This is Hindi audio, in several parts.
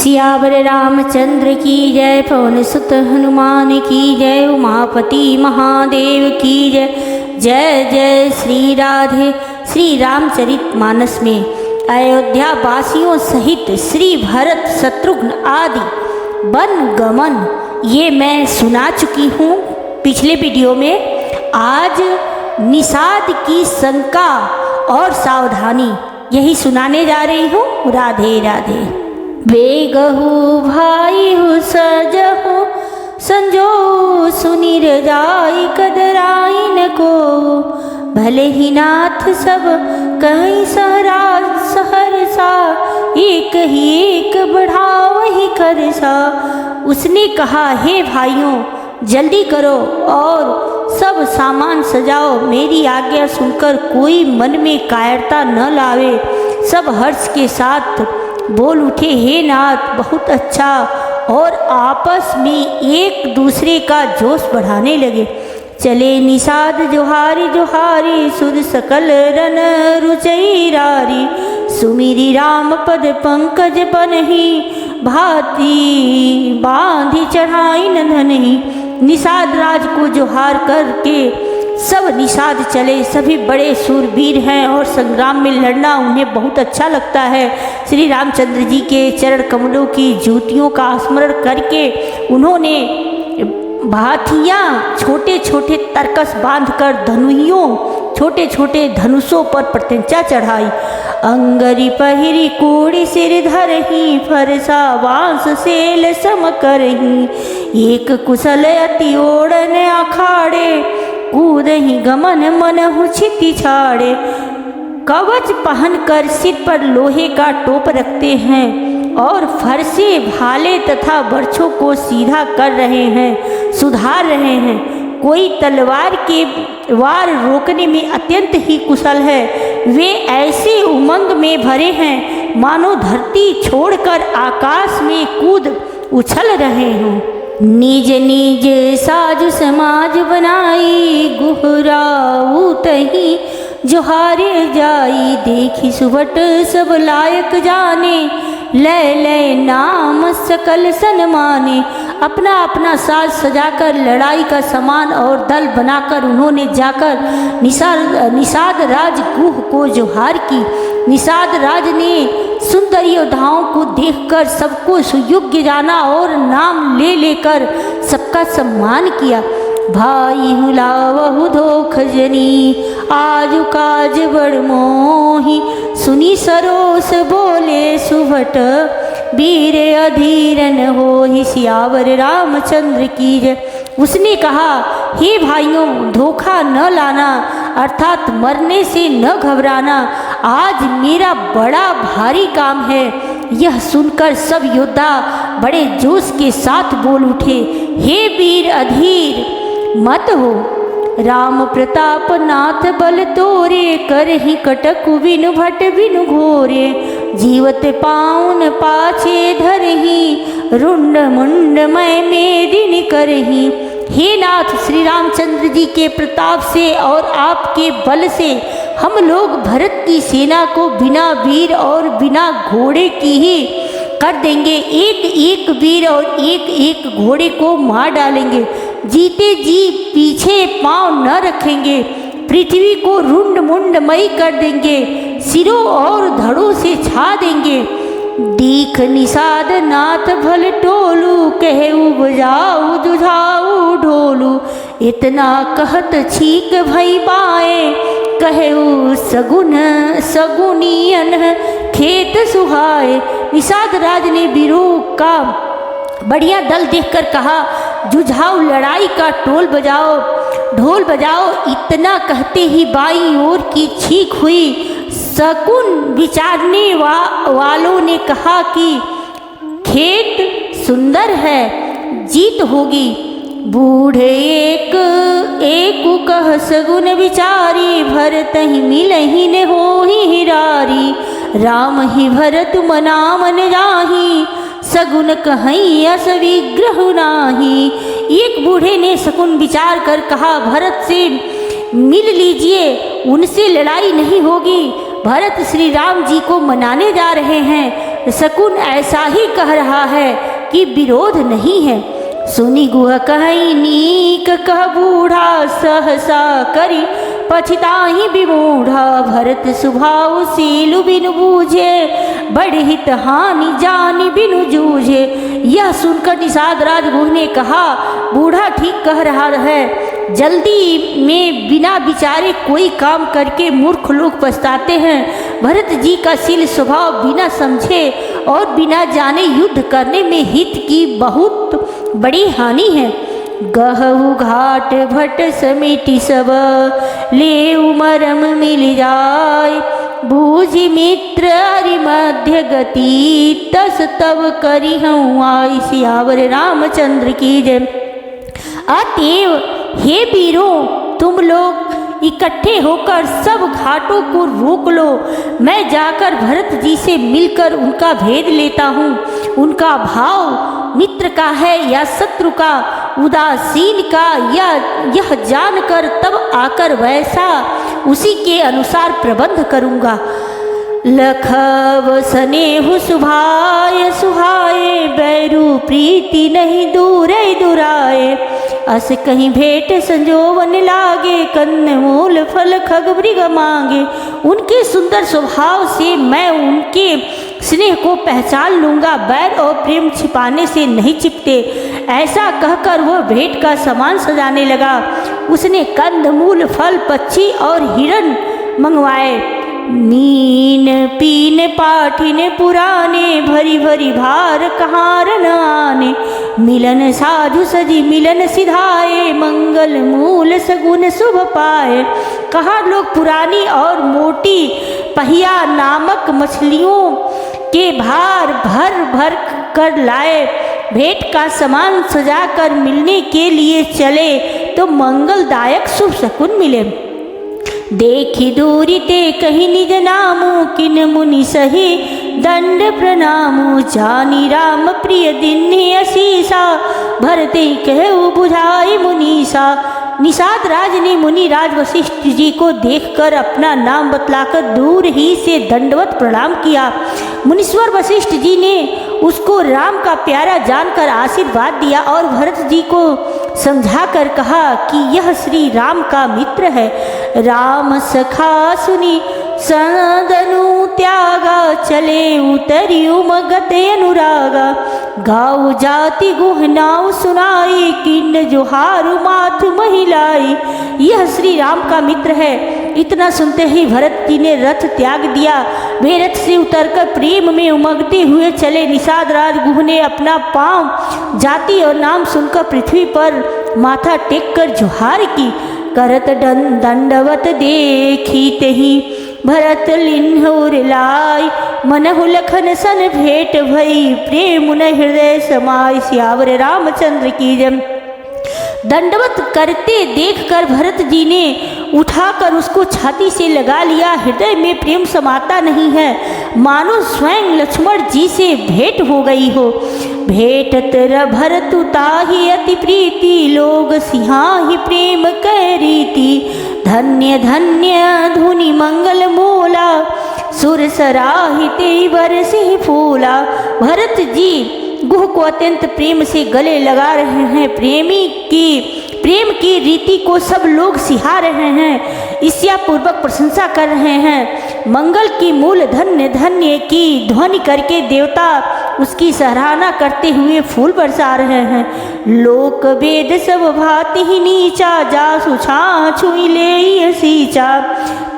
सियावर रामचंद्र की जय, पवन सुत हनुमान की जय, उमापति महादेव की जय। जय जय श्री राधे। श्री रामचरित मानस में अयोध्या वासियों सहित श्री भरत शत्रुघ्न आदि वन गमन ये मैं सुना चुकी हूँ पिछले वीडियो में। आज निषाद की शंका और सावधानी यही सुनाने जा रही हूँ। राधे राधे। बेगहु भाई हु सजहु संजो सुनिर जाई कदराइन को, भले ही नाथ सब कहीं सहरसा, एक ही एक बढ़ाव ही करसा। उसने कहा, हे भाइयों जल्दी करो और सब सामान सजाओ, मेरी आज्ञा सुनकर कोई मन में कायरता न लावे। सब हर्ष के साथ बोल उठे, हे नाथ बहुत अच्छा, और आपस में एक दूसरे का जोश बढ़ाने लगे। चले निषाद जोहारी जोहारी, सुध सकल रन रुचैरारी, सुमिरी राम पद पंकज बनहि, भांति बांधि चढ़ाई नंदनहि। निषाद राज को जोहार करके सब निषाद चले। सभी बड़े शूरवीर हैं और संग्राम में लड़ना उन्हें बहुत अच्छा लगता है। श्री रामचंद्र जी के चरण कमलों की ज्योतियों का स्मरण करके उन्होंने भाथियाँ छोटे छोटे तरकस बांधकर धनुइयों छोटे छोटे धनुषों पर प्रत्यंचा चढ़ाई। अंगरी पहिरी कोड़ी सिर धरही, फरसा बांस सेल सम करही, एक कुशल अति ओढ़न अखाड़े, कूदहि गमन मनहु छिति छाड़े। कवच पहनकर सिर पर लोहे का टोप रखते हैं और फरसे भाले तथा बर्छों को सीधा कर रहे हैं, सुधार रहे हैं। कोई तलवार के वार रोकने में अत्यंत ही कुशल है। वे ऐसे उमंग में भरे हैं मानो धरती छोड़कर आकाश में कूद उछल रहे हों। निज निज साज समाज बनाई, गुहराऊ तही जोहारे जाई, देखी सुबट सब लायक जाने, लय लय नाम सकल सन्माने। अपना अपना साज सजाकर लड़ाई का सामान और दल बनाकर उन्होंने जाकर निषाद राज गुह को जोहार की। निषाद राज ने सुंदर योद्धाओं को देखकर सबको सुयोग्य जाना और नाम ले लेकर सबका सम्मान किया। भाई हुलावहु धोख जनी, आजु काज बड़ मोही, सुनी सरोस बोले सुभट, वीर अधीरन होहि। सियावर रामचंद्र की जय। उसने कहा, हे भाइयों धोखा न लाना अर्थात मरने से न घबराना, आज मेरा बड़ा भारी काम है। यह सुनकर सब योद्धा बड़े जोश के साथ बोल उठे, हे वीर अधीर मत हो, राम प्रताप नाथ बल तोरे, करहि कटकु बिनु भट बिनु घोरे, जीवत पाउन पाछे धरही, रुंड मुंड मय मेदिन करही। हे नाथ श्री रामचंद्र जी के प्रताप से और आपके बल से हम लोग भरत की सेना को बिना वीर और बिना घोड़े की ही कर देंगे। एक एक वीर और एक एक घोड़े को मार डालेंगे। जीते जी पीछे पांव न रखेंगे। पृथ्वी को रुंड मुंडमयी कर देंगे, सिरों और धड़ों से छा देंगे। दीख निषाद नाथ भल टोलू, कहेऊ बजाऊ जुझाऊ ढोलू, इतना कहत छीक भई बाए, कहेऊ सगुन सगुनियन खेत सुहाए। निषाद राज ने वीरों का बढ़िया दल देखकर कहा, जुझाऊ लड़ाई का ढोल बजाओ। इतना कहते ही बाईं ओर की छींक हुई। शकुन विचारने वालों ने कहा कि खेत सुंदर है, जीत होगी। बूढ़े एक एक कह सगुन विचारी, भरत ही मिलहि ने होहि हिरारी, राम ही भरत मना मन जाही, सगुन कहीं अस विग्रह नाही। एक बूढ़े ने शकुन विचार कर कहा, भरत से मिल लीजिए, उनसे लड़ाई नहीं होगी। भरत श्री राम जी को मनाने जा रहे हैं। शकुन ऐसा ही कह रहा है कि विरोध नहीं है। सुनी गुह कहि नीक कह बूढ़ा, सहसा करी पछताहि विमूढ़ा। भरत स्वभाव सीलु बिनु बूझे, बड़ हित हानि जानि बिनु जूझे। यह सुनकर निषाद राज गुह ने कहा, बूढ़ा ठीक कह रहा है। जल्दी में बिना विचारे कोई काम करके मूर्ख लोग पछताते हैं। भरत जी का शील स्वभाव बिना समझे और बिना जाने युद्ध करने में हित की बहुत बड़ी हानि है। गहु घाट भट समिति सब, ले मरम मिल जाय। बूझि मित्र हरि मध्य गति, तस तब करी हूँ आई। सियावर रामचंद्र की जय। अतएव हे वीरों, तुम लोग इकट्ठे होकर सब घाटों को रोक लो। मैं जाकर भरत जी से मिलकर उनका भेद लेता हूँ। उनका भाव मित्र का है या शत्रु का, उदासीन का, या यह जानकर तब आकर वैसा उसी के अनुसार प्रबंध करूँगा। लखव स्नेहु सुभाय सुहाए, बैरू प्रीति नहीं दूरे दुराए। अस कहीं भेंट संजोवन लागे, कन्न मूल फल खग मृग मांगे। उनके सुंदर स्वभाव से मैं उनके स्नेह को पहचान लूँगा, बैर और प्रेम छिपाने से नहीं छिपते। ऐसा कहकर वह भेंट का सामान सजाने लगा। उसने कंद मूल फल पक्षी और हिरण मंगवाए। मीन पीन पाठिन पुराने, भरी भरी भार कहार न आने। मिलन साधु सजी मिलन सिधाए, मंगल मूल सगुन शुभ पाए। कहा लोग पुरानी और मोटी पहिया नामक मछलियों के भार भर भर कर लाए। भेंट का सामान सजाकर मिलने के लिए चले तो मंगलदायक शुभ शकुन मिले। देखी दूरी ते कहीं निज नामु, किन मुनि सही दंड प्रणामु। जानी राम प्रिय दिन असीसा, भरते कहु बुझाई मुनीसा। निषाद राज ने मुनि राज वशिष्ठ जी को देखकर अपना नाम बतलाकर दूर ही से दंडवत प्रणाम किया। मुनीश्वर वशिष्ठ जी ने उसको राम का प्यारा जानकर आशीर्वाद दिया और भरत जी को समझाकर कहा कि यह श्री राम का मित्र है। राम सखा सुनी सनदनु त्यागा, चले उतरियु मगत अनुरागा। गाँव जाति गुहनाऊ सुनाई, किन्न जोहारु माथु महिलाई। यह श्री राम का मित्र है। इतना सुनते ही भरत जी ने रथ त्याग दिया। वे रथ से उतरकर प्रेम में उमगते हुए चले। निषाद राज गुह ने अपना पांव जाति और नाम सुनकर पृथ्वी पर माथा टेक कर जोहार की। करत दंडवत देखी तही, भरत लिन्हुर लाई। मनहु लखन सन भेंट भई, प्रेम न हृदय समाय। सियावर रामचंद्र की जय। दंडवत करते देखकर भरत जी ने उठाकर उसको छाती से लगा लिया। हृदय में प्रेम समाता नहीं है, मानो स्वयं लक्ष्मण जी से भेंट हो गई हो। भेंटत भरत ताहि अति प्रीति, लोग सिहाहि प्रेम कै रीति। धन्य धन्य धुनि मंगल मोला, सुर सराहिते बरसि फूला। भरत जी गुह को अत्यंत प्रेम से गले लगा रहे हैं। प्रेम की रीति को सब लोग सिहा रहे हैं, ईर्ष्या पूर्वक प्रशंसा कर रहे हैं। मंगल की मूल धन्य धन्य की ध्वनि करके देवता उसकी सराहना करते हुए फूल बरसा रहे हैं। लोक वेद सब भाति ही नीचा, जासु छाछु ले सींचा।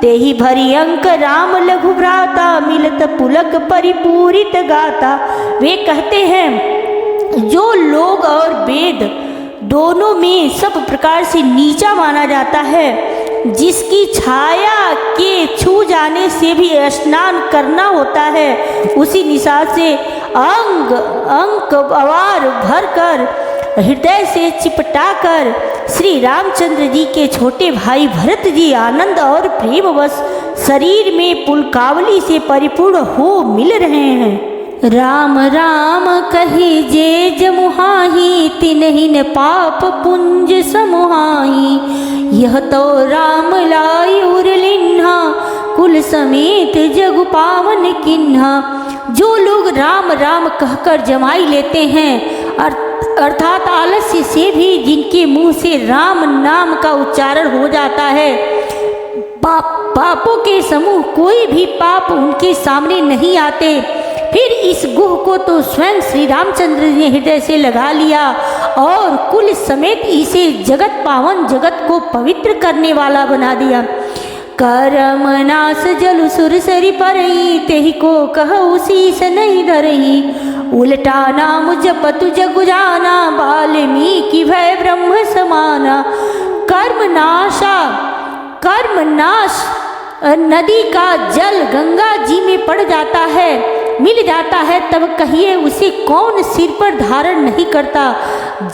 तेहि भरी अंक राम लघु भ्राता, मिलत पुलक परिपूरित गाता। वे कहते हैं जो लोग और वेद दोनों में सब प्रकार से नीचा माना जाता है, जिसकी छाया के छू जाने से भी स्नान करना होता है, उसी निषाद से अंग अंक अवार भरकर हृदय से चिपटाकर श्री रामचंद्र जी के छोटे भाई भरत जी आनंद और प्रेमवश शरीर में पुलकावली से परिपूर्ण हो मिल रहे हैं। राम राम कही जे जमुहाही, तिन्हि न पाप पुंज समुहाई। यह तो राम लाई उर लिन्हा, कुल समेत जगु पावन किन्हा। जो लोग राम राम कहकर जमाई लेते हैं, अर्थात आलस्य से भी जिनके मुंह से राम नाम का उच्चारण हो जाता है, पापों के समूह कोई भी पाप उनके सामने नहीं आते। फिर इस गुह को तो स्वयं श्री रामचंद्र ने हृदय से लगा लिया और कुल समेत इसे जगत पावन, जगत को पवित्र करने वाला बना दिया। करम नास जल सुर सरी परई, तेहि को कहु शीस नहीं धरई। उल्टा नाम जपतु जग जाना, वाल्मीकि भय ब्रह्म समाना। कर्मनाश नदी का जल गंगा जी में पड़ जाता है, मिल जाता है, तब कहिए उसे कौन सिर पर धारण नहीं करता।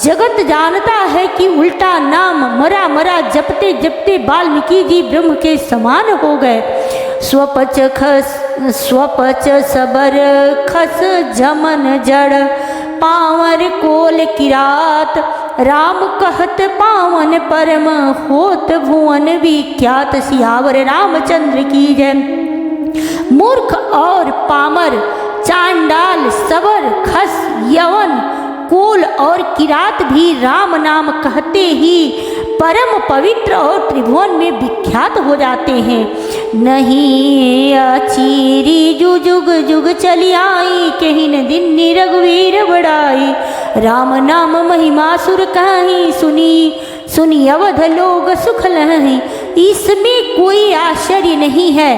जगत जानता है कि उल्टा नाम मरा मरा जपते जपते वाल्मीकि जी ब्रह्म के समान हो गए। स्वपच सबर खस जमन जड़, पावर कोल किरात। राम कहत पावन परम, होत भुवन विख्यात। सियावर रामचंद्र की जय। मूर्ख और पामर, चांडाल, सबर, खस, यवन, कोल और किरात भी राम नाम कहते ही परम पवित्र और त्रिभुवन में विख्यात हो जाते हैं। नहीं अचीरी जु जुग जुग चली आई, कहिन दिन रघुवीर बड़ाई। राम नाम महिमा सुर कहीं, सुनी अवध लोग सुख लहीं। इसमें कोई आश्चर्य नहीं है,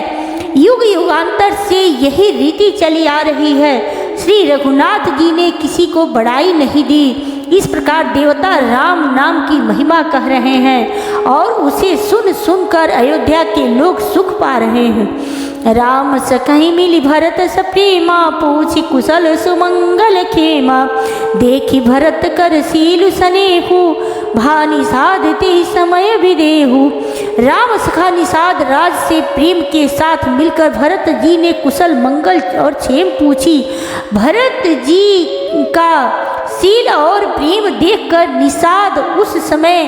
युग युगांतर से यही रीति चली आ रही है। श्री रघुनाथ जी ने किसी को बड़ाई नहीं दी। इस प्रकार देवता राम नाम की महिमा कह रहे हैं और उसे सुन सुनकर अयोध्या के लोग सुख पा रहे हैं। राम सकहि मिली भरत सप्रेमा, पूछि कुशल सुमंगल खेमा। देखी भरत कर सीलु सनेहु, भा निषादते समय विदेहु। राम सखा निषाद राज से प्रेम के साथ मिलकर भरत जी ने कुशल मंगल और क्षेम पूछी। भरत जी का शील और प्रेम देखकर निषाद उस समय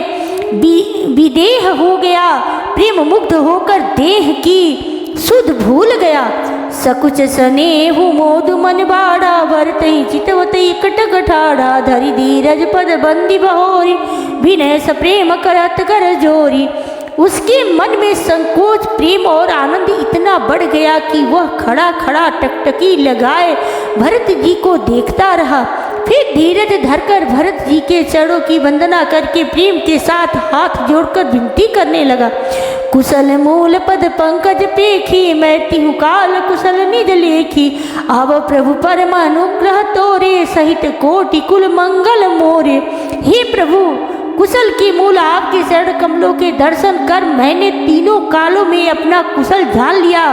विदेह हो गया, प्रेम मुग्ध होकर देह की सुध भूल गया। सकुच सनेहु मोदु मन बाड़ा, भरतहि चितवतहि कटक ठाड़ा। धरि धीरज पद बंदी बहोरी, विनय सप्रेम करत कर जोरी। उसके मन में संकोच, प्रेम और आनंद इतना बढ़ गया कि वह खड़ा खड़ा टकटकी लगाए भरत जी को देखता रहा। फिर धीरज धरकर भरत जी के चरणों की वंदना करके प्रेम के साथ हाथ जोड़कर विनती करने लगा। कुशल मूल पद पंकज पेखी, मैं तिहु काल कुशल निज लेखी। अब प्रभु परम अनुग्रह तोरे, सहित कोटि कुल मंगल मोरे। हे प्रभु, कुशल के मूल आपके चरण कमलों के दर्शन कर मैंने तीनों कालों में अपना कुशल जान लिया।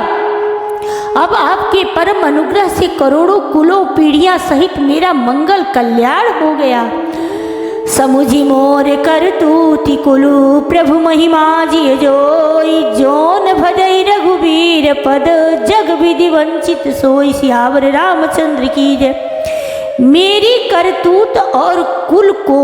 अब आपके परम अनुग्रह से करोड़ों कुलों पीढ़ियां सहित मेरा मंगल कल्याण हो गया। समुझी मोर करतूति कुलु, प्रभु महिमा जिय जोई। जोन भजई रघुवीर पद, जग विधि वंचित सोई। सियावर रामचंद्र की जय। मेरी करतूत और कुल को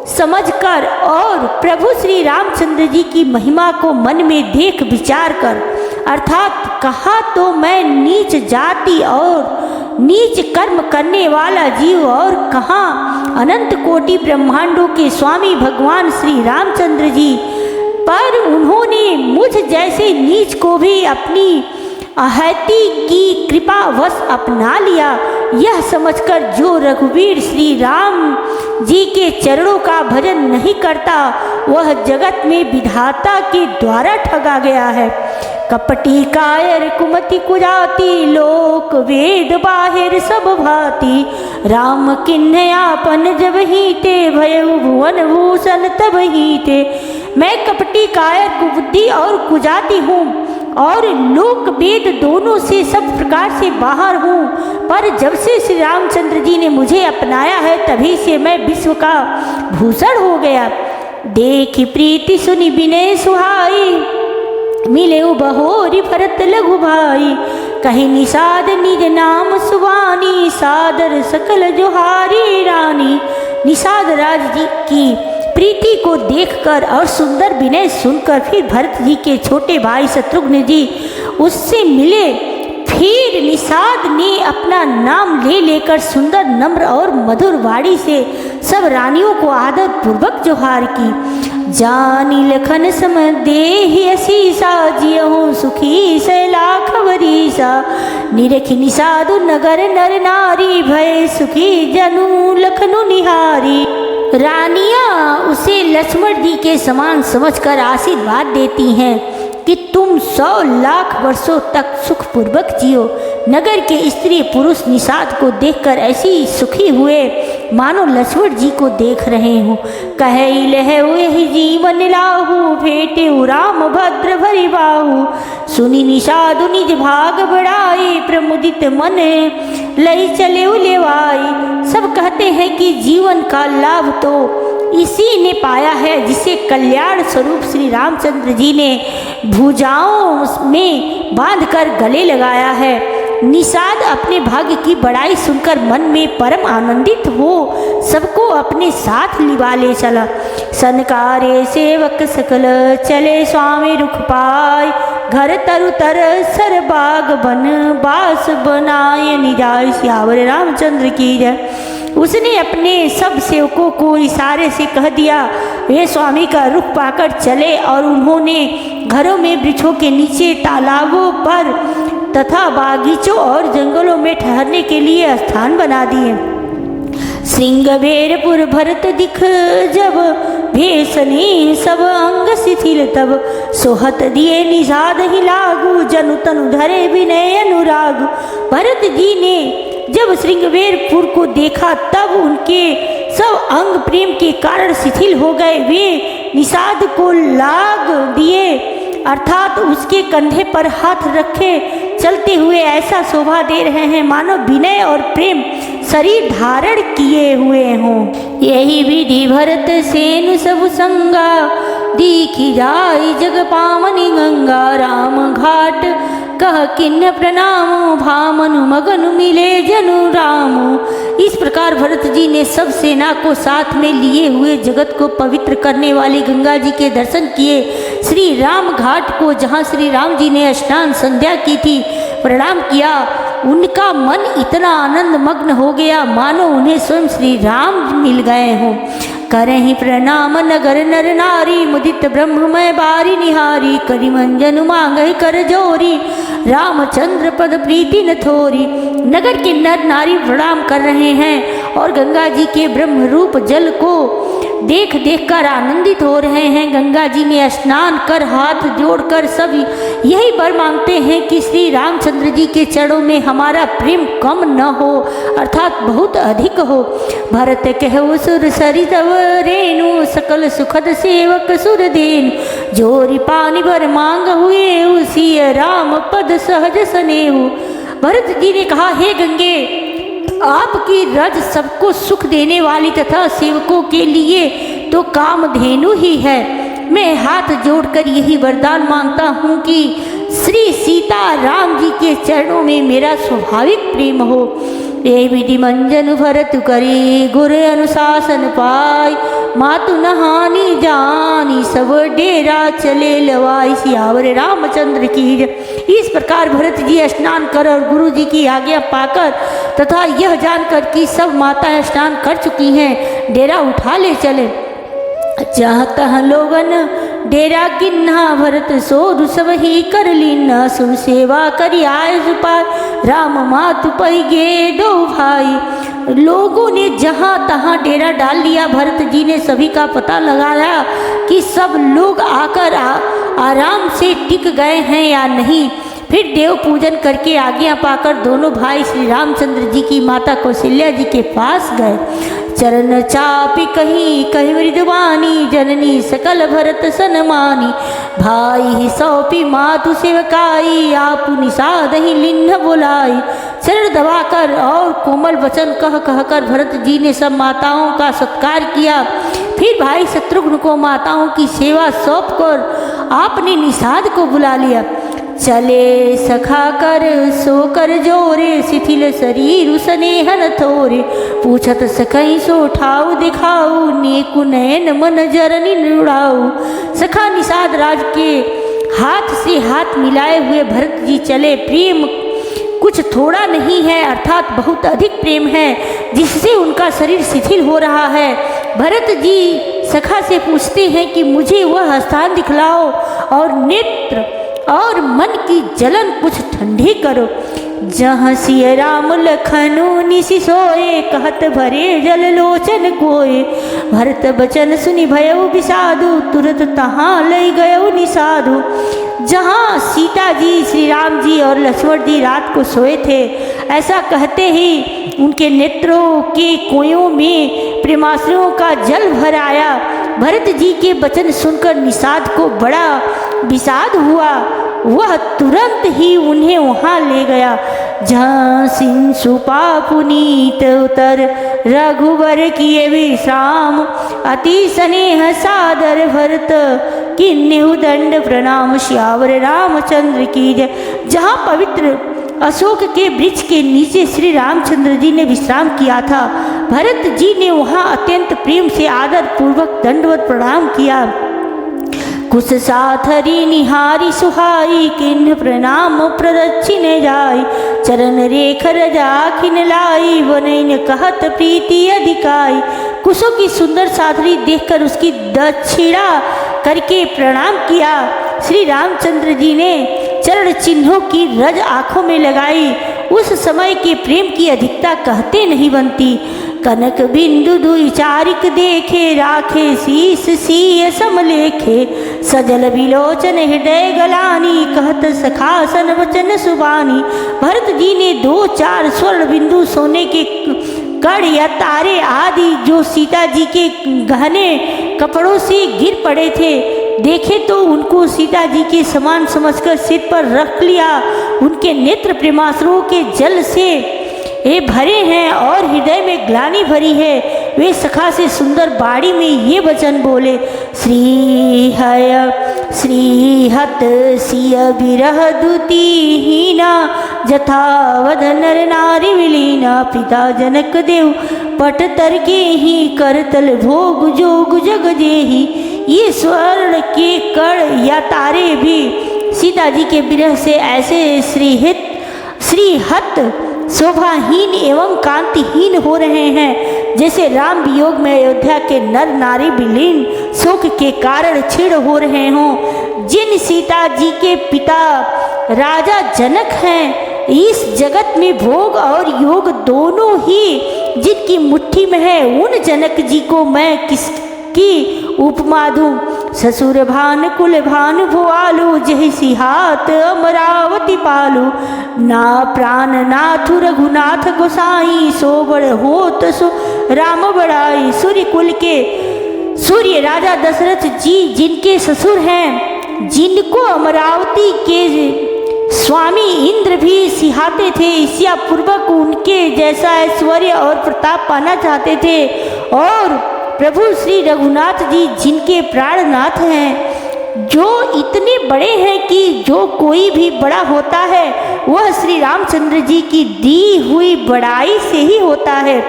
समझकर और प्रभु श्री रामचंद्र जी की महिमा को मन में देख विचार कर, अर्थात कहा तो मैं नीच जाति और नीच कर्म करने वाला जीव, और कहाँ अनंत कोटि ब्रह्मांडों के स्वामी भगवान श्री रामचंद्र जी, पर उन्होंने मुझ जैसे नीच को भी अपनी अहति की कृपा वश अपना लिया। यह समझकर जो रघुवीर श्री राम जी के चरणों का भजन नहीं करता, वह जगत में विधाता के द्वारा ठगा गया है। कपटी कायर कुमति कुजाति, लोक वेद बाहिर सब भांति। राम किन्ह आपन जब हीते, भयउ भुवन भूषण तब हीते। मैं कपटी कायर कुबुद्धि और कुजाति हूँ और लोक वेद दोनों से सब प्रकार से बाहर हूँ, पर जब से श्री रामचंद्र जी ने मुझे अपनाया है तभी से मैं विश्व का भूषण हो गया। देखी प्रीति सुनि विनय सुहाई, मिले बहोरी भरत लघु भाई। कहीं निषाद निज नाम सुवानी, सादर सकल जोहारी रानी। निषाद राज जी की प्रीति को देखकर और सुंदर विनय सुनकर फिर भरत जी के छोटे भाई शत्रुघ्न जी उससे मिले। फिर निषाद ने अपना नाम ले लेकर सुंदर नम्र और मधुर वाणी से सब रानियों को आदर पूर्वक जोहार की। जानी लखन सम देहि असीसा जियहु सुखी से लाख वरीसा। निरखि निषादु नगर नर नारी भय सुखी जनु लखनु निहारी। रानियां उसे लक्ष्मण जी के समान समझकर आशीर्वाद देती हैं कि तुम 100 लाख वर्षों तक सुखपूर्वक जियो। नगर के स्त्री पुरुष निषाद को देखकर ऐसी सुखी हुए मानो लक्ष्मण जी को देख रहे हो। कहे लह वही जीवन लाहू भेटे राम भद्र भरि बाहू। सुनी निषाद निज भाग बढ़ाई प्रमुदित मन लई चले उलेवाई। सब कहते हैं कि जीवन का लाभ तो इसी ने पाया है जिसे कल्याण स्वरूप श्री रामचंद्र जी ने भुजाओं में बांधकर गले लगाया है। निषाद अपने भाग्य की बड़ाई सुनकर मन में परम आनंदित हो सबको अपने साथ लिवा ले चला। सनकारे सेवक सकल चले स्वामी रुख पाय। घर तरु तर सर बाग बन बास बनाए निजाय। सियावर रामचंद्र की जय। उसने अपने सब सेवकों को इशारे से कह दिया वे स्वामी का रुख पाकर चले और उन्होंने घरों में वृक्षों के नीचे तालाबों पर तथा बागीचों और जंगलों में ठहरने के लिए स्थान बना दिए। श्रृंगबेरपुर भरत दिख जब भेषणी सब अंग शिथिल तब। सोहत दिए निषाद ही लागू जनु तनु धरे विनय अनुराग। भरत जी ने जब श्रृंगबेरपुर को देखा तब उनके सब अंग प्रेम के कारण शिथिल हो गए। वे निषाद को लाग दिए अर्थात उसके कंधे पर हाथ रखे चलते हुए ऐसा शोभा दे रहे हैं मानो विनय और प्रेम शरीर धारण किए हुए हों। यही विधि भरत सेनु सब संगा दीखी जाय जग पावनी गंगा। राम घाट कह किन्न प्रणाम भामनु मगनु मिले जनु राम। इस प्रकार भरत जी ने सब सेना को साथ में लिए हुए जगत को पवित्र करने वाली गंगा जी के दर्शन किए। श्री राम घाट को जहाँ श्री राम जी ने स्नान संध्या की थी प्रणाम किया। उनका मन इतना आनंद मग्न हो गया मानो उन्हें स्वयं श्री राम मिल गए हों। करहि प्रणाम नगर नर नारी मुदित ब्रह्ममय बारी निहारी। करि मंजन मांगहि कर जोरी रामचंद्र पद प्रीति न थोरी। नगर के नर नारी प्रणाम कर रहे हैं और गंगा जी के ब्रह्म रूप जल को देख देख कर आनंदित हो रहे हैं। गंगा जी में स्नान कर हाथ जोड़कर सब यही वर मांगते हैं कि श्री रामचंद्र जी के चरणों में हमारा प्रेम कम न हो अर्थात बहुत अधिक हो। भरत कहु सुर सरित रेणु सकल सुखद सेवक सुर देन। जोरी पानी भर मांग हुए उसी राम पद सहज सनेहु। भरत जी ने कहा हे गंगे आपकी रज सबको सुख देने वाली तथा सेवकों के लिए तो कामधेनु ही है। मैं हाथ जोड़कर यही वरदान मांगता हूँ कि श्री सीता राम जी के चरणों में मेरा स्वाभाविक प्रेम हो। ये विधि मंजन भरत करी गुर अनुशासन पाई। मातु नहानी जानी सब डेरा चले लवाई। सियावर रामचंद्र की जय। इस प्रकार भरत जी स्नान कर और गुरु जी की आज्ञा पाकर तथा यह जानकर कि सब माताएं स्नान कर चुकी हैं डेरा उठा ले चले। जहाँ तहाँ लोगन डेरा किन्हा भरत सोधु सब ही कर लीना। सुन सेवा करी आय पाय राम मातु पै गे दो भाई। लोगों ने जहाँ तहाँ डेरा डाल लिया। भरत जी ने सभी का पता लगाया कि सब लोग आकर आराम से टिक गए हैं या नहीं। फिर देव पूजन करके आज्ञा पाकर दोनों भाई श्री रामचंद्र जी की माता कौशल्या जी के पास गए। चरण चापी कहीं कहीं मृदवानी जननी सकल भरत सनमानी। भाई ही सौंपी मातु सेवकाई आप निषाद ही लिन्न बुलाई। चरण दबाकर और कोमल वचन कह कहकर भरत जी ने सब माताओं का सत्कार किया। फिर भाई शत्रुघ्न को माताओं की सेवा सौंप कर आपने निषाद को बुला लिया। चले सखा कर सो कर जोरे शिथिल शरीर स्नेहन थोरे। पूछत सखई सो ठाऊ दिखाऊ नेकु नयन मन जरनी निड़ाऊ। सखा निषाद राज के हाथ से हाथ मिलाए हुए भरत जी चले। प्रेम कुछ थोड़ा नहीं है अर्थात बहुत अधिक प्रेम है, जिससे उनका शरीर शिथिल हो रहा है। भरत जी सखा से पूछते हैं कि मुझे वह स्थान दिखलाओ और नेत्र और मन की जलन कुछ ठंडी करो। जहाँ सिय राम लखनु निसि सोए, कहत भरे जल लोचन कोय। भरत बचन सुनि भयउ बिसाधु, तुरत तहाँ लई गयउ निसाधु। जहाँ सीता जी, श्री राम जी और लक्ष्मण जी रात को सोए थे, ऐसा कहते ही उनके नेत्रों के कोयों में प्रेमाश्रुओं का जल भर आया। भरत जी के वचन सुनकर निषाद को बड़ा विषाद हुआ। वह तुरंत ही उन्हें वहाँ ले गया। जहाँ सिंह सुपा पुनीत उतर, रघुवर किए विश्राम। अति स्नेह सादर भरत, किन्नेहु दंड प्रणाम। श्यावर रामचंद्र की जय। जहाँ पवित्र अशोक के वृक्ष के नीचे श्री रामचंद्र जी ने विश्राम किया था, भरत जी ने वहाँ अत्यंत प्रेम से आदर पूर्वक दंडवत प्रणाम किया। कुश साथरी निहारी सुहाई, किन्ह प्रणाम प्रदक्षिण जाय। चरण रेख रजाखिन लाई, वनैन कहत प्रीति अधिकाई। कुशों की सुंदर साथरी देखकर उसकी दक्षिणा करके प्रणाम किया। श्री रामचंद्र जी ने चरण चिन्हों की रज आंखों में लगाई। उस समय के प्रेम की अधिकता कहते नहीं बनती। कनक बिंदु दुई चारिक देखे, राखे शीस सीय समलेखे। सजल विलोचन हृदय गलानी, कहत सखासन वचन सुबानी। भरत जी ने 2-4 स्वर्ण बिंदु सोने के कड़ या तारे आदि जो सीता जी के गहने कपड़ों से गिर पड़े थे, देखे तो उनको सीता जी के समान समझकर सिर पर रख लिया। उनके नेत्र प्रेमाश्रुओं के जल से भरे हैं और हृदय में ग्लानि भरी है। वे सखा से सुंदर बाड़ी में ये वचन बोले। श्रीहत सिय विरह दुतिहीना, जथावध नर नारी विलीना। पिता जनक देव पट तर के ही, करतल भोग जोग जग जेही। ये स्वर्ण के कड़ या तारे भी सीता जी के विरह से ऐसे श्रीहत शोभाहीन एवं कांतिहीन हो रहे हैं, जैसे राम वियोग में अयोध्या के नर नारी विलीन शोक के कारण छिड़ हो रहे हों। जिन सीता जी के पिता राजा जनक हैं, इस जगत में भोग और योग दोनों ही जिनकी मुट्ठी में है, उन जनक जी को मैं किसकी उपमा दूं। ससुर भान कुल भान भुआलु, जहि सिहात अमरावती पालू। ना प्राण नाथु रघुनाथ गोसाई, सो बड़ होत सो राम बड़ाई। सूर्य कुल के सूर्य राजा दशरथ जी जिनके ससुर हैं, जिनको अमरावती के स्वामी इंद्र भी सिहाते थे, ईर्ष्या पूर्वक उनके जैसा ऐश्वर्य और प्रताप पाना चाहते थे। और प्रभु श्री रघुनाथ जी जिनके प्राणनाथ हैं, जो इतने बड़े हैं कि जो कोई भी बड़ा होता है वह श्री रामचंद्र जी की दी हुई बड़ाई से ही होता है।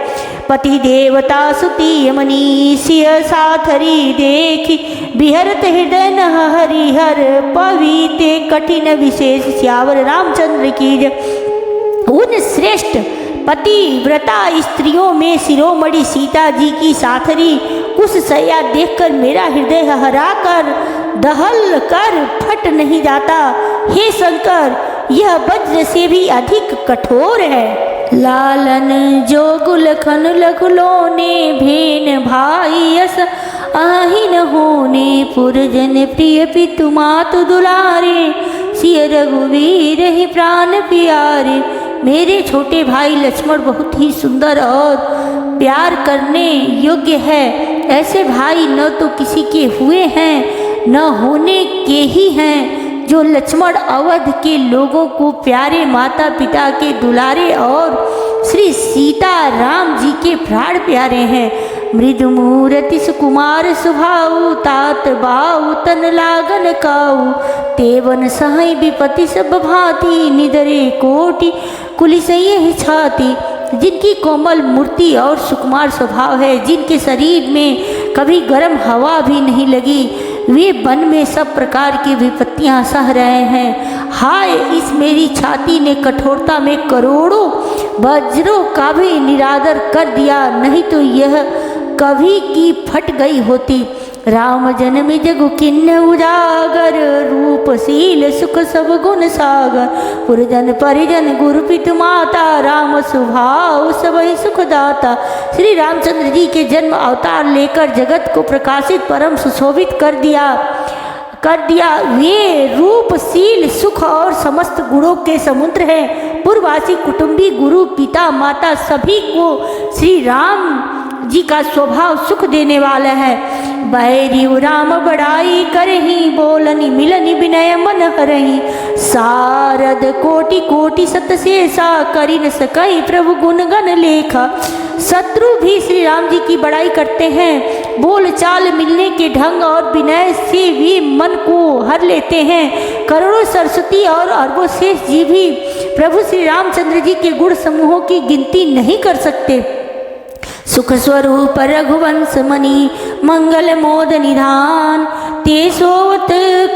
पति देवता सुती मनीषिय साथरी, देखी बिहरत हृदय न हरिहर। पविते कठिन विशेष, श्यावर रामचंद्र की जय। उन श्रेष्ठ पतिव्रता स्त्रियों में शिरोमणि सीता जी की साथरी कुश सैया देखकर मेरा हृदय हरा कर दहल कर फट नहीं जाता। हे शंकर, यह वज्र से भी अधिक कठोर है। लालन जो गुलखन लखलोने, भेन भाई यस आहिन होने। पुरजन प्रिय पितु मातु दुलारे, सिय रघुवीर ही प्राण प्यारे। मेरे छोटे भाई लक्ष्मण बहुत ही सुंदर और प्यार करने योग्य है। ऐसे भाई न तो किसी के हुए हैं न होने के ही हैं, जो लक्ष्मण अवध के लोगों को प्यारे, माता पिता के दुलारे और श्री सीता राम जी के प्राण प्यारे हैं। मृदु मूर्ति सुकुमार सुभाऊ, तात बाऊ तन लागन काऊ। तेवन सहाय विपति सब भांति, निदरे कोटि कुलिसैये छाती। जिनकी कोमल मूर्ति और सुकुमार स्वभाव है, जिनके शरीर में कभी गर्म हवा भी नहीं लगी, वे वन में सब प्रकार की विपत्तियां सह रहे हैं। हाय, इस मेरी छाती ने कठोरता में करोड़ों वज्रों का भी निरादर कर दिया, नहीं तो यह कभी की फट गई होती। राम जन्म जगु किन्न उजागर, रूपशील सुख सब गुण सागर। पुरजन परिजन गुरु पितु माता, राम स्वभाव सब ही सुखदाता। श्री रामचंद्र जी के जन्म अवतार लेकर जगत को प्रकाशित परम सुशोभित कर दिया। वे रूपशील सुख और समस्त गुणों के समुद्र हैं। पूर्ववासी कुटुंबी गुरु पिता माता सभी को श्री राम जी का स्वभाव सुख देने वाला है। बैरी राम बड़ाई करही, बोलनी मिलनी विनय मन हरही। सारद कोटि कोटि सत शेषा, करी न सकई प्रभु गुण गण लेखा। शत्रु भी श्री राम जी की बड़ाई करते हैं। बोल चाल मिलने के ढंग और विनय से भी मन को हर लेते हैं। करोड़ों सरस्वती और अरबों शेष जी भी प्रभु श्री रामचंद्र जी के गुण समूहों की गिनती नहीं कर सकते। सुख स्वरूप रघुवंश मणि, मंगल मोद निधान। ते सोवत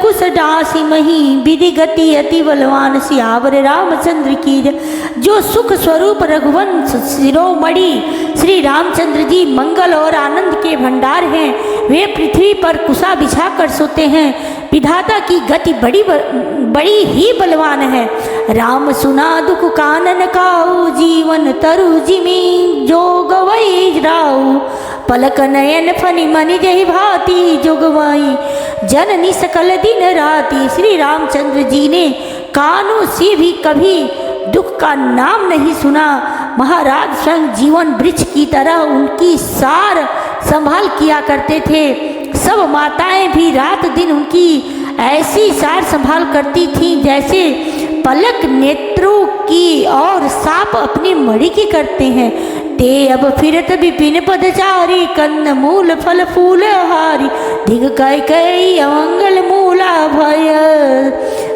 कुश डासी मही, विधि गति अति बलवान। सियावर रामचंद्र की जय। जो सुख स्वरूप रघुवंश शिरोमणि श्री रामचंद्र जी मंगल और आनंद के भंडार हैं। वे पृथ्वी पर कुशा बिछा कर सोते हैं। विधाता की गति बड़ी ही बलवान है। राम सुना दुख कानन काऊ, जीवन तरु जिमी जो गवई राऊ। पलक नयन फनि मनि जहि भांति, जोगवाई जननी सकल दिन राति। श्री रामचंद्र जी ने कानों से भी कभी दुख का नाम नहीं सुना। महाराज स्वयं जीवन वृक्ष की तरह उनकी सार संभाल किया करते थे। सब माताएं भी रात दिन उनकी ऐसी सार संभाल करती थीं जैसे पलक नेत्रों की और साप अपनी मणि की करते हैं। ते अब फिरत विपिन पदचारी, कंद मूल फल फूल हारी। दिग कई कई अमंगल मूला,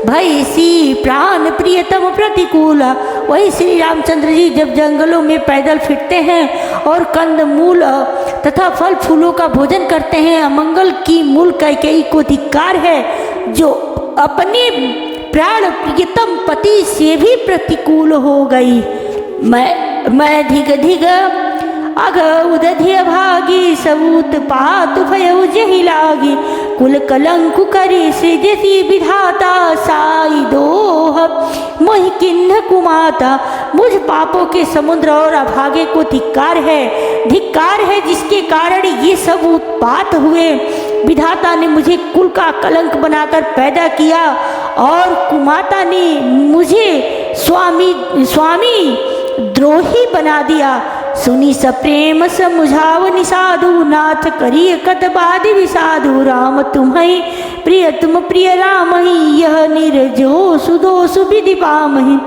भय सी प्राण प्रियतम प्रतिकूला। वही श्री रामचंद्र जी जब जंगलों में पैदल फिरते हैं और कंद मूल तथा फल फूलों का भोजन करते हैं। अमंगल की मूल कैकेयी को धिक्कार है, जो अपने प्राण प्रियतम पति से भी प्रतिकूल हो गई। मैं धिग धिग अघ उदधिय भागी, सबूत पात भय जहि लागी। कुल कलंक करे सृजति विधाता, साई दोह मोहि किन्ह कुमाता। मुझ पापों के समुद्र और अभागे को धिक्कार है जिसके कारण ये सब उत्पात हुए। विधाता ने मुझे कुल का कलंक बनाकर पैदा किया और कुमाता ने मुझे स्वामी द्रोही बना दिया। सुनी सप्रेम समुझाव निसाधु, नाथ करिय कतबादि विसाधु। राम तुम्हि प्रिय तुम प्रिय राम ही, यह निर्जो सुदोष विधि पामहि।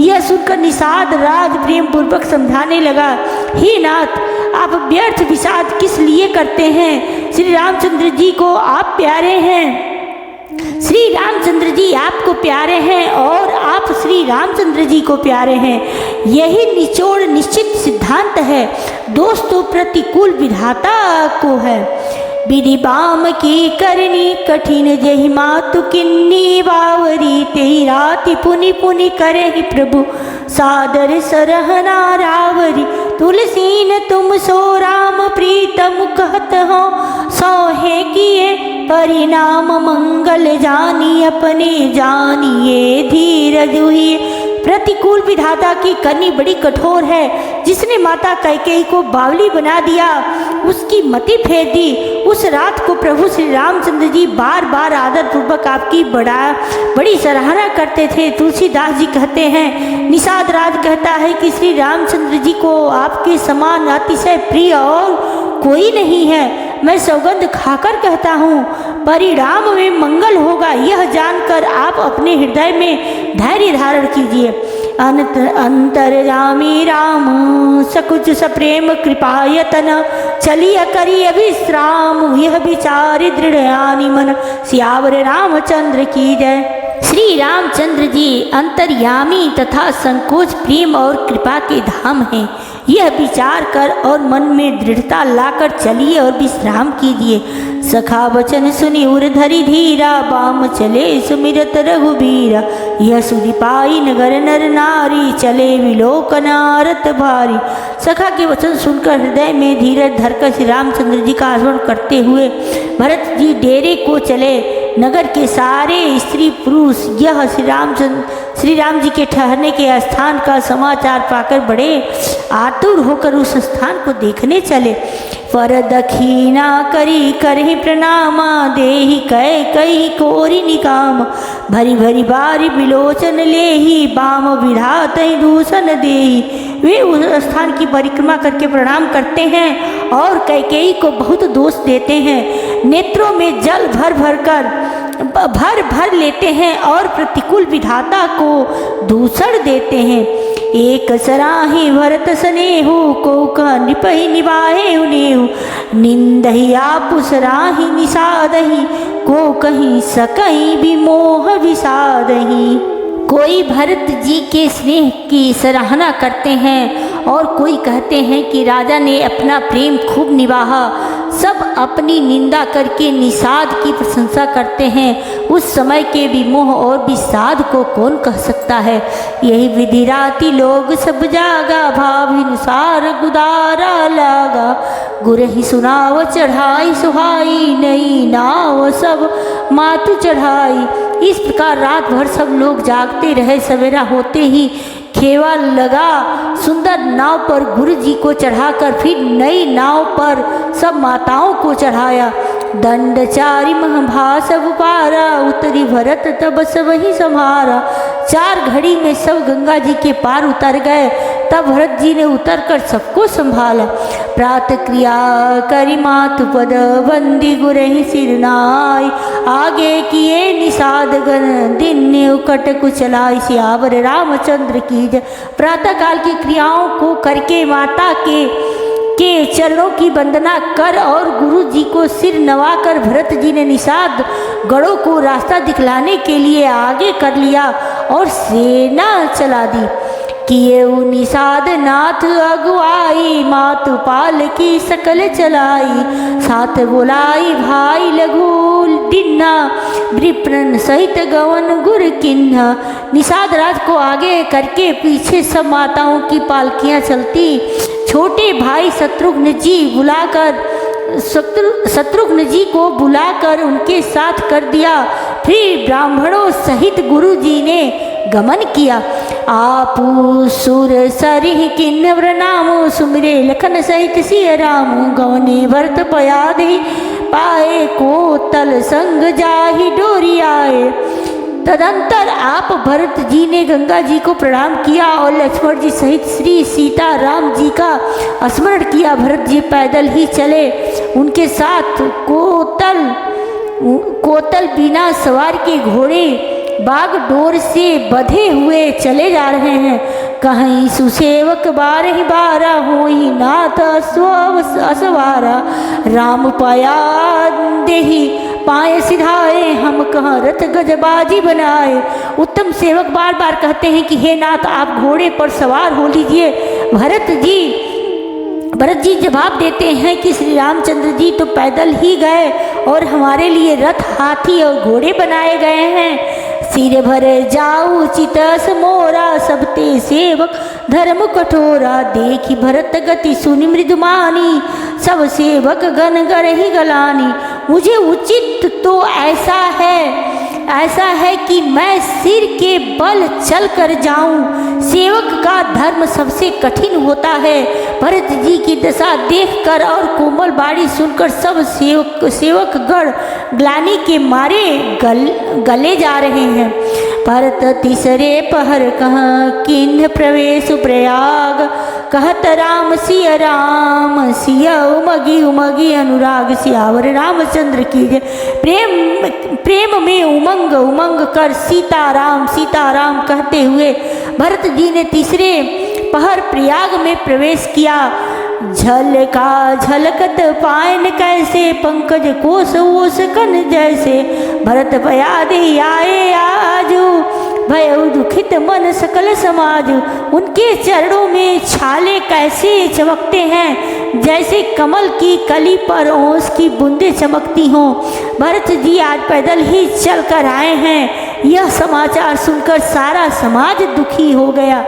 यह सुनकर निषाद राज प्रेम पूर्वक समझाने लगा, हे नाथ, आप व्यर्थ विषाद किस लिए करते हैं? श्री रामचंद्र जी को आप प्यारे हैं। श्री रामचंद्र जी आपको प्यारे हैं और आप श्री रामचंद्र जी को प्यारे हैं। यही निचोड़ निश्चित सिद्धांत है। दोस्तों, प्रतिकूल विधाता को है। विधि बाम की करनी कठिन, जहि मातु किन्नी बावरी। तेहि राति पुनि पुनि करहि प्रभु, सादर सरहना रावरी। तुलसी न तुम सो राम प्रीतम, कहत हो सोहे किए परिणाम मंगल जानी। अपने जानिए धीरज हुई। प्रतिकूल विधाता की करनी बड़ी कठोर है। जिसने माता कैकेयी को बावली बना दिया, उसकी मति फेर दी। उस रात को प्रभु श्री रामचंद्र जी बार बार आदर पूर्वक आपकी बड़ी सराहना करते थे। तुलसीदास जी कहते हैं, निषाद राज कहता है कि श्री रामचंद्र जी को आपके समान अतिशय प्रिय और कोई नहीं है। मैं सौगंध खाकर कहता हूँ, परिणाम में मंगल होगा, यह जानकर आप अपने हृदय में धैर्य धारण कीजिए। अंतर्यामी राम सकुच सप्रेम कृपायतन, चलिया करिय विश्राम। यह विचार दृढ़यानि मन, सियावर रामचंद्र की जय। श्री रामचंद्र जी अंतर्यामी तथा संकोच प्रेम और कृपा के धाम हैं। यह विचार कर और मन में दृढ़ता लाकर चलिए और विश्राम कीजिए। सखा वचन सुनि उर धरि धीरा, बाम चले सुमिरत रघुबीरा। यह सुधि पाई नगर नर नारी, चले विलोकनारत भारी। सखा के वचन सुनकर हृदय में धीरज धरकर श्री रामचंद्र जी का स्मरण करते हुए भरत जी डेरे को चले। नगर के सारे स्त्री पुरुष यह श्री राम जी के ठहरने के स्थान का समाचार पाकर बड़े आतुर होकर उस स्थान को देखने चले। पर दखीना करी करहि प्रणामा, देहि कै कई कोरि निकाम। भरी भरी बारी बिलोचन लेहि, बाम विधात दूषण देहि। वे उस स्थान की परिक्रमा करके प्रणाम करते हैं और कैकेयी को बहुत दोष देते हैं। नेत्रों में जल भर भर लेते हैं और प्रतिकूल विधाता को दूषण देते हैं। एक सराहि भरत स्नेहु, को कह निपहि निभाहे उनेहु। निंदहि आपु सराहि निषादहि, को कहीं सकहीं विमोह विषादहि। कोई भरत जी के स्नेह की सराहना करते हैं और कोई कहते हैं कि राजा ने अपना प्रेम खूब निभाहा। सब अपनी निंदा करके निषाद की प्रशंसा करते हैं। उस समय के विमोह और विषाद को कौन कह सकता है। यही विधि राति लोग सब जागा, भावानुसार गुदारा लागा। गुरहि सुनाव चढ़ाई सुहाई, नई नाव सब मातु चढ़ाई। इस प्रकार रात भर सब लोग जागते रहे। सवेरा होते ही खेवा लगा। सुंदर नाव पर गुरु जी को चढ़ाकर फिर नई नाव पर सब माताओं को चढ़ाया। दंडचारी महाभास पारा, उतरी भरत तब सब ही संभारा। 4 घड़ी में सब गंगा जी के पार उतर गए। तब भरत जी ने उतरकर सबको संभाला। प्रात क्रिया करी मातु पद, बंदी गुरहि सिरनाई। आगे किए निषाद गण, दिन ने उकट कुचलाई। सियावर रामचंद्र की जय। प्रातः काल की क्रियाओं को करके माता के चरणों की वंदना कर और गुरु जी को सिर नवाकर भरत जी ने निषाद गढ़ों को रास्ता दिखलाने के लिए आगे कर लिया और सेना चला दी। किए निषाद नाथ अगुआई, मातु पाल की सकल चलाई। साथ बोलाई भाई लघु डिन्ना, विप्रन सहित गवन गुर किन्हा। निषाद राज को आगे करके पीछे सब माताओं की पालकियां चलती। छोटे भाई शत्रुघ्न जी को बुलाकर उनके साथ कर दिया। फिर ब्राह्मणों सहित गुरु जी ने गमन किया। आपू सुर सरिह किन्नर नामो, सुमिरे लखन सहित सिय राम। गवने भरत पयादि पाए, को तल संग जाहि डोरी आए। तदंतर आप भरत जी ने गंगा जी को प्रणाम किया और लक्ष्मण जी सहित श्री सीता राम जी का स्मरण किया। भरत जी पैदल ही चले। उनके साथ कोतल बिना सवार के घोड़े बाग डोर से बधे हुए चले जा रहे हैं। कहीं सुसेवक 12 बारा, होई नाथ असवारा। राम पाया देहि पाए सिधाए, हम कहाँ रथ गजबाजी बनाए। उत्तम सेवक बार बार कहते हैं कि हे नाथ आप घोड़े पर सवार हो लीजिए। भरत जी जवाब देते हैं कि श्री रामचंद्र जी तो पैदल ही गए और हमारे लिए रथ, हाथी और घोड़े बनाए गए हैं। सिर भर जाऊ चितस मोरा, सबते सेवक धर्म कठोरा। देखी भरत गति सुनि मृदुमानी, सब सेवक गण गरहि गलानी। मुझे उचित तो ऐसा है कि मैं सिर के बल चल कर जाऊं। सेवक का धर्म सबसे कठिन होता है। भरत जी की दशा देखकर और कोमल बाणी सुनकर सब सेवक गण ग्लानि के मारे गले जा रहे हैं। भरत तीसरे पहर कहाँ, किन्ह प्रवेश प्रयाग। कहत राम सिया उमगी अनुराग। सियावर रामचंद्र की जय। प्रेम में उमंग कर सीताराम कहते हुए भरत जी ने तीसरे पहर प्रयाग में प्रवेश किया। झलकत पायन कैसे, पंकज कोस ओस कन जैसे। भरत पयादि आए आजू, भयउ दुखित मन सकल समाज। उनके चरणों में छाले कैसे चमकते हैं, जैसे कमल की कली पर ओस की बूंदें चमकती हों। भरत जी आज पैदल ही चल कर आए हैं। यह समाचार सुनकर सारा समाज दुखी हो गया।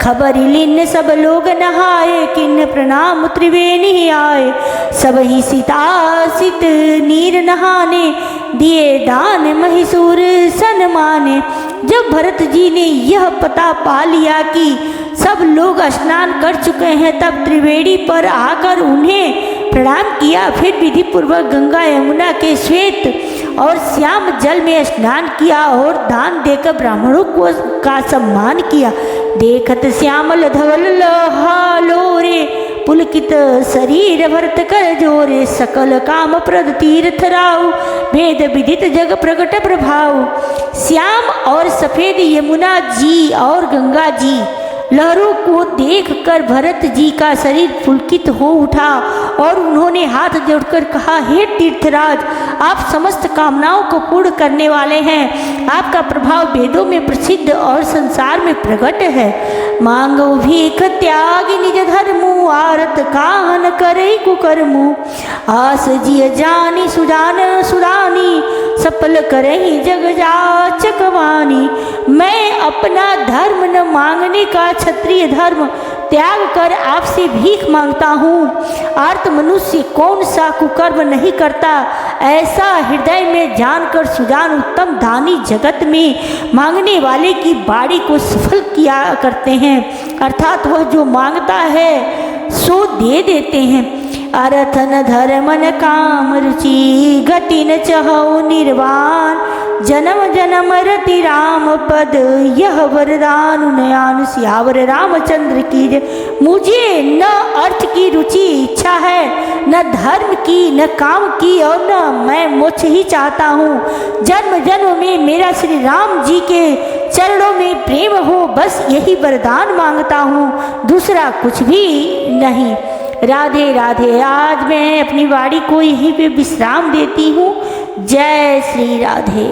खबर लीन सब लोग नहाए, किन्न प्रणाम त्रिवेणी आए। सब ही सीतासित नीर नहाने, दिए दान महिसूर सन्माने। जब भरत जी ने यह पता पा लिया कि सब लोग स्नान कर चुके हैं, तब त्रिवेणी पर आकर उन्हें प्रणाम किया। फिर विधि पूर्वक गंगा यमुना के श्वेत और श्याम जल में स्नान किया और दान देकर ब्राह्मणों को का सम्मान किया। देखत श्यामल धवल हालोरे, पुलकित शरीर भरत कर जोरे। सकल काम प्रद तीर्थ राव, भेद विदित जग प्रगट प्रभाव। श्याम और सफेद यमुना जी और गंगा जी लहरों को देखकर भरत जी का शरीर पुलकित हो उठा और उन्होंने हाथ जोड़कर कहा, हे तीर्थराज, आप समस्त कामनाओं को पूर्ण करने वाले हैं। आपका प्रभाव वेदों में प्रसिद्ध और संसार में प्रकट है। मांगो भीख त्याग निज धर्मु, आरत काहन करे कुकर्मु। आस जिय जानी सुजान सुदानी, सफल करही जग जाचक वानी। मैं अपना धर्म न मांगने का क्षत्रिय धर्म त्याग कर आपसे भीख मांगता हूँ। आर्त मनुष्य कौन सा कुकर्म नहीं करता, ऐसा हृदय में जानकर सुजान उत्तम दानी जगत में मांगने वाले की बाड़ी को सफल किया करते हैं। अर्थात वह जो मांगता है सो दे देते हैं। अर्थ न धर्म न काम रुचि, गति न चहु निर्वाण। जन्म जन्म रति राम पद, यह वरदान नयान। सियावर रामचंद्र की जय। मुझे न अर्थ की रुचि इच्छा है, न धर्म की, न काम की, और न मैं मोक्ष ही चाहता हूँ। जन्म जन्म में मेरा श्री राम जी के चरणों में प्रेम हो, बस यही वरदान मांगता हूँ, दूसरा कुछ भी नहीं। राधे राधे। आज मैं अपनी वाणी को यहीं पे विश्राम देती हूँ। जय श्री राधे।